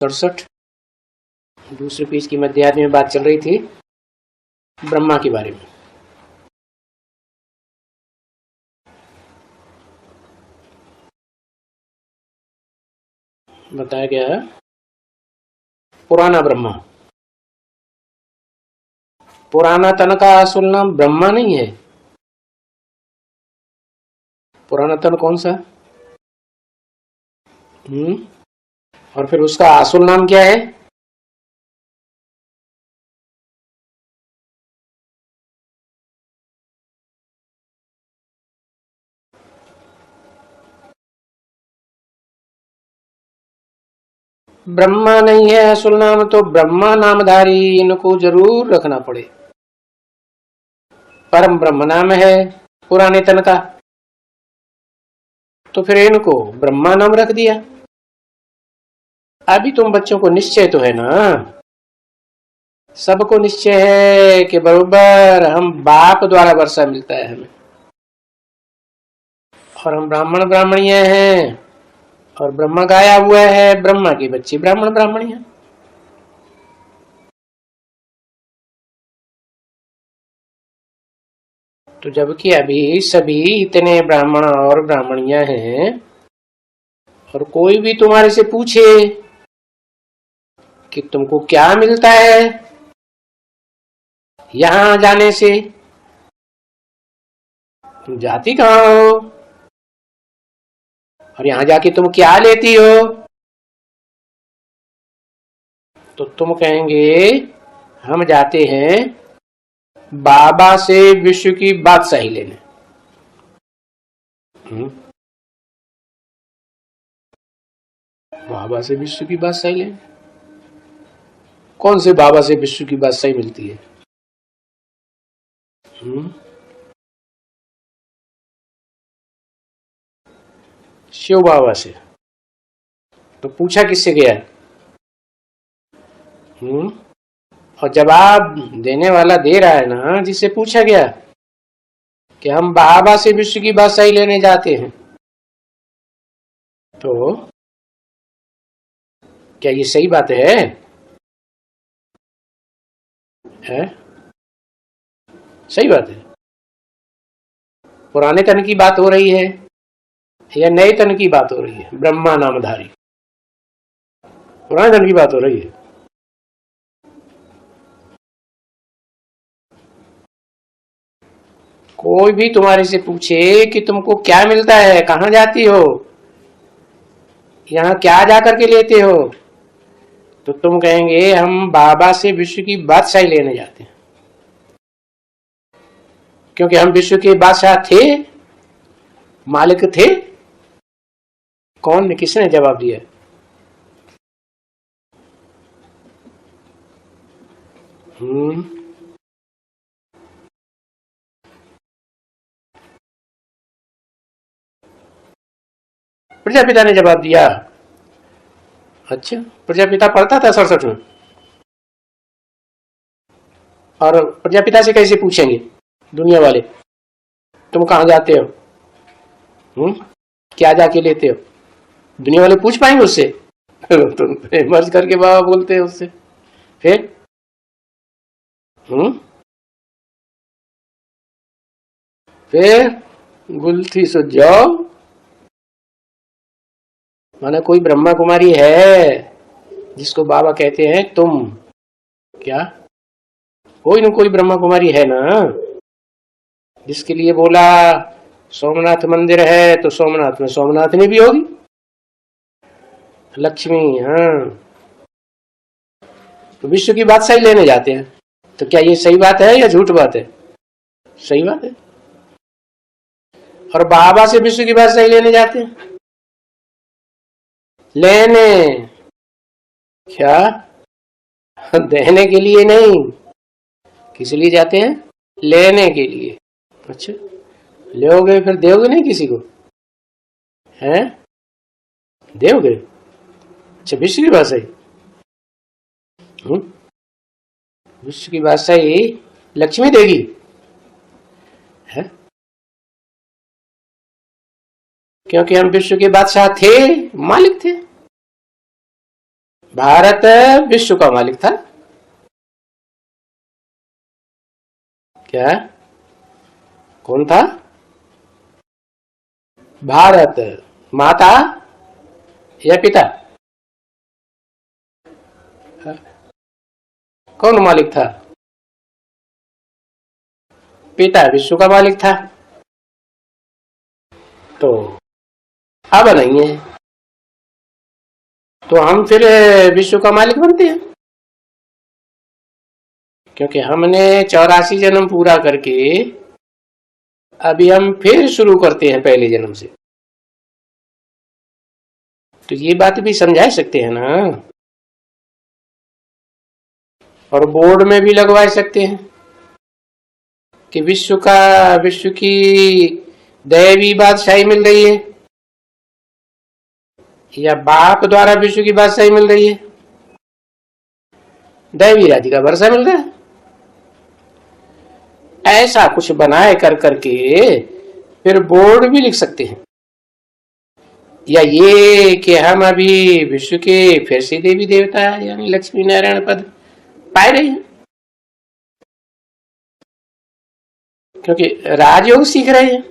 67 दूसरे पेज की मध्याह्न में बात चल रही थी ब्रह्मा के बारे में। बताया गया है पुराना ब्रह्मा। पुराना तन का असल नाम ब्रह्मा नहीं है। पुराना तन कौन सा? और फिर उसका असल नाम क्या है? ब्रह्मा नहीं है असल नाम, तो ब्रह्मा नामधारी इनको जरूर रखना पड़े। परम ब्रह्म नाम है पुराने तन का, तो फिर इनको ब्रह्मा नाम रख दिया। अभी तुम बच्चों को निश्चय तो है ना, सबको निश्चय है कि बरोबर हम बाप द्वारा वर्षा मिलता है हमें, और हम ब्राह्मण ब्राह्मणीय हैं, और ब्रह्मा गाया हुआ है, ब्रह्मा के बच्चे ब्राह्मण ब्राह्मणी हैं। तो जबकि अभी सभी इतने ब्राह्मण और ब्राह्मणियां हैं, और कोई भी तुम्हारे से पूछे कि तुमको क्या मिलता है यहां जाने से, तुम जाती कहां हो और यहां जाके तुम क्या लेती हो, तो तुम कहेंगे हम जाते हैं बाबा से विश्व की बादशाही लेने। बाबा से विश्व की बादशाही लेने? कौन से बाबा से विश्व की बादशाही मिलती है? शिव बाबा से। तो पूछा किससे गया? और जवाब देने वाला दे रहा है ना जिससे पूछा गया कि हम बाबा से विश्व की बादशाही लेने जाते हैं। तो क्या ये सही बात है? सही बात है। पुराने तन की बात हो रही है या नए तन की बात हो रही है? ब्रह्मा नामधारी पुराने तन की बात हो रही है। कोई भी तुम्हारे से पूछे कि तुमको क्या मिलता है, कहां जाती हो, यहाँ क्या जाकर के लेते हो, तो तुम कहेंगे हम बाबा से विश्व की बादशाही लेने जाते हैं, क्योंकि हम विश्व के बादशाह थे, मालिक थे। कौन ने, किसने जवाब दिया? प्रजापिता ने जवाब दिया। अच्छा, प्रजापिता पढ़ता था 67 में, और प्रजापिता से कैसे पूछेंगे दुनिया वाले तुम कहां जाते हो, क्या जाके लेते हो? दुनिया वाले पूछ पाएंगे उससे? तुम मर्ज करके बाबा बोलते हैं उससे। फिर फिर गुलथी सो जाओ, माना कोई ब्रह्मा कुमारी है जिसको बाबा कहते हैं तुम, क्या कोई न कोई ब्रह्मा कुमारी है ना, जिसके लिए बोला सोमनाथ मंदिर है, तो सोमनाथ में सोमनाथ ने भी होगी, लक्ष्मी। हाँ, तो विश्व की बादशाही लेने जाते हैं। तो क्या ये सही बात है या झूठ बात है? सही बात है। और बाबा से विश्व की बादशाही लेने जाते हैं। लेने क्या? देने के लिए नहीं। किस लिए जाते हैं? लेने के लिए। अच्छा, लोगे फिर दोगे नहीं किसी को? हैं? दोगे? अच्छा, विश्व की बादशाही। विश्व की बादशाही लक्ष्मी देगी? है? क्योंकि हम विश्व के बादशाह थे, मालिक थे। भारत विश्व का मालिक था। क्या? कौन था? भारत। माता या पिता? कौन मालिक था? पिता विश्व का मालिक था। तो अब नहीं है, तो हम फिर विश्व का मालिक बनते हैं, क्योंकि हमने 84 जन्म पूरा करके अभी हम फिर शुरू करते हैं पहले जन्म से। तो ये बात भी समझा सकते हैं ना, और बोर्ड में भी लगवा सकते हैं कि विश्व की दैवी बादशाही मिल रही है या बाप द्वारा विश्व की बादशाही मिल रही है, दैवी राज्य का भरोसा मिल रहा है। ऐसा कुछ बनाए कर करके फिर बोर्ड भी लिख सकते हैं, या ये कि हम अभी विश्व के फिर से देवी देवता यानी लक्ष्मी नारायण पद पाए रहे हैं, क्योंकि राजयोग सीख रहे हैं।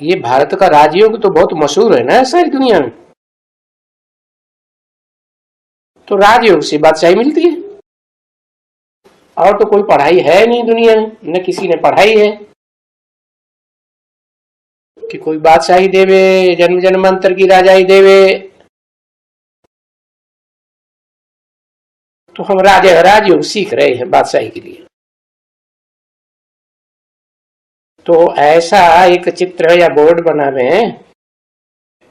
ये भारत का राजयोग तो बहुत मशहूर है ना सारी दुनिया में, तो राजयोग से बादशाही मिलती है। और तो कोई पढ़ाई है नहीं दुनिया में, न किसी ने पढ़ाई है कि कोई बादशाही देवे, जन्म जन्मांतर की राजाई देवे। तो हम राजयोग सीख रहे हैं बादशाही के लिए। तो ऐसा एक चित्र या बोर्ड बना दें,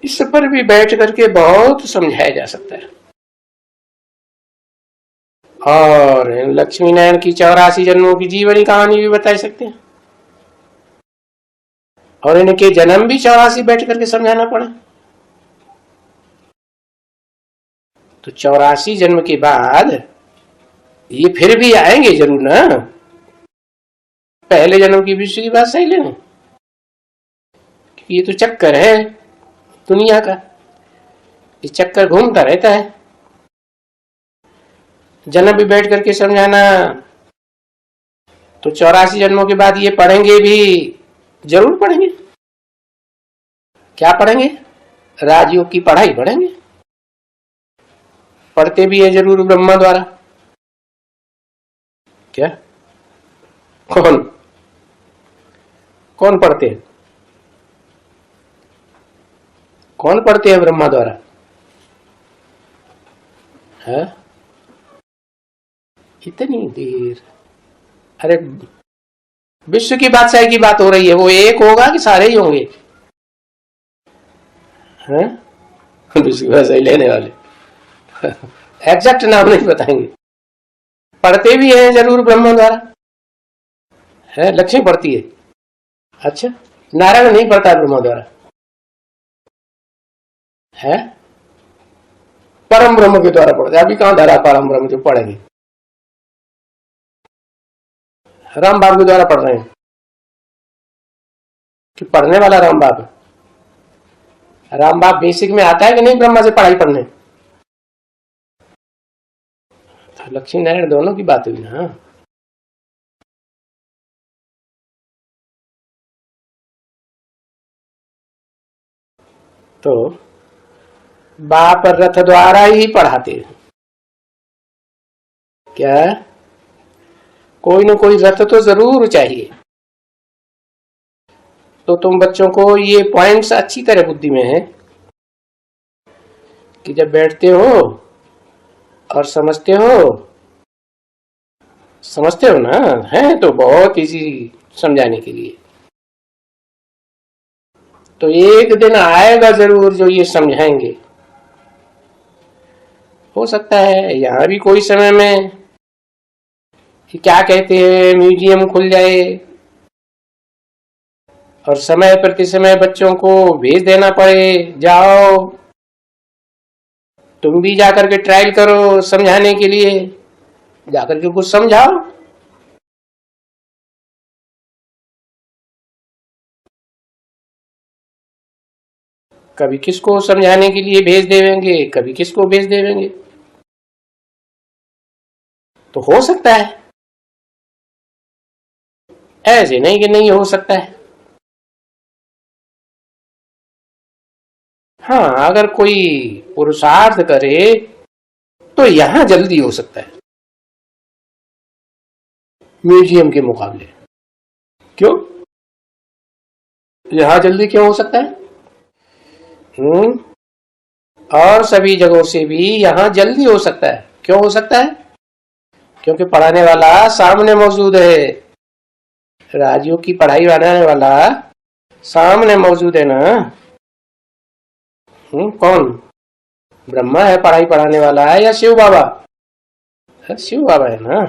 इस पर भी बैठ करके बहुत समझाया जा सकता है। और लक्ष्मी नारायण की 84 जन्मों की जीवनी कहानी भी बता सकते हैं, और इनके जन्म भी 84 बैठ करके समझाना पड़ा। तो 84 जन्म के बाद ये फिर भी आएंगे जरूर ना, पहले जन्म की विश्व की बात सही लेना, क्योंकि ये तो चक्कर है दुनिया का, ये चक्कर घूमता रहता है। जन्म भी बैठ करके समझाना, तो 84 जन्मों के बाद ये पढ़ेंगे भी, जरूर पढ़ेंगे। क्या पढ़ेंगे? राजयोग की पढ़ाई पढ़ेंगे, पढ़ते भी है जरूर ब्रह्मा द्वारा। क्या? कौन कौन पढ़ते हैं? कौन पढ़ते हैं ब्रह्मा द्वारा? है इतनी देर? अरे विश्व की बादशाही की बात हो रही है, वो एक होगा कि सारे ही होंगे? हैं? विश्व की बादशाही लेने वाले एग्जैक्ट नाम नहीं बताएंगे। पढ़ते भी हैं जरूर ब्रह्मा द्वारा, है लक्ष्मी पढ़ती है। अच्छा, नारायण नहीं पढ़ता ब्रह्मा द्वारा है, परम ब्रह्म के द्वारा पढ़ते। अभी कहां धरा परम ब्रह्म जो पढ़ेंगे? राम बाप के द्वारा पढ़ रहे हैं कि पढ़ने वाला राम बाप है? राम बाप बेसिक में आता है कि नहीं ब्रह्मा से पढ़ाई पढ़ने? तो लक्ष्मी नारायण दोनों की बात हुई ना। तो बाप रथ द्वारा ही पढ़ाते हैं। क्या? कोई ना कोई रथ तो जरूर चाहिए। तो तुम बच्चों को ये पॉइंट्स अच्छी तरह बुद्धि में है कि जब बैठते हो और समझते हो ना, है तो बहुत इजी समझाने के लिए। तो एक दिन आएगा जरूर जो ये समझाएंगे। हो सकता है यहाँ भी कोई समय में क्या कहते हैं म्यूजियम खुल जाए और समय प्रति समय बच्चों को भेज देना पड़े, जाओ तुम भी जाकर के ट्रायल करो समझाने के लिए, जाकर के कुछ समझाओ। कभी किसको समझाने के लिए भेज देंगे, कभी किसको भेज देंगे। तो हो सकता है, ऐसे नहीं कि नहीं हो सकता है। हाँ, अगर कोई पुरुषार्थ करे तो यहां जल्दी हो सकता है म्यूजियम के मुकाबले। क्यों? यहां जल्दी क्यों हो सकता है? और सभी जगहों से भी यहां जल्दी हो सकता है। क्यों हो सकता है? क्योंकि पढ़ाने वाला सामने मौजूद है। राजियों की पढ़ाई बनाने वाला सामने मौजूद है ना। कौन? ब्रह्मा है पढ़ाई पढ़ाने वाला है या शिव बाबा? शिव बाबा है ना।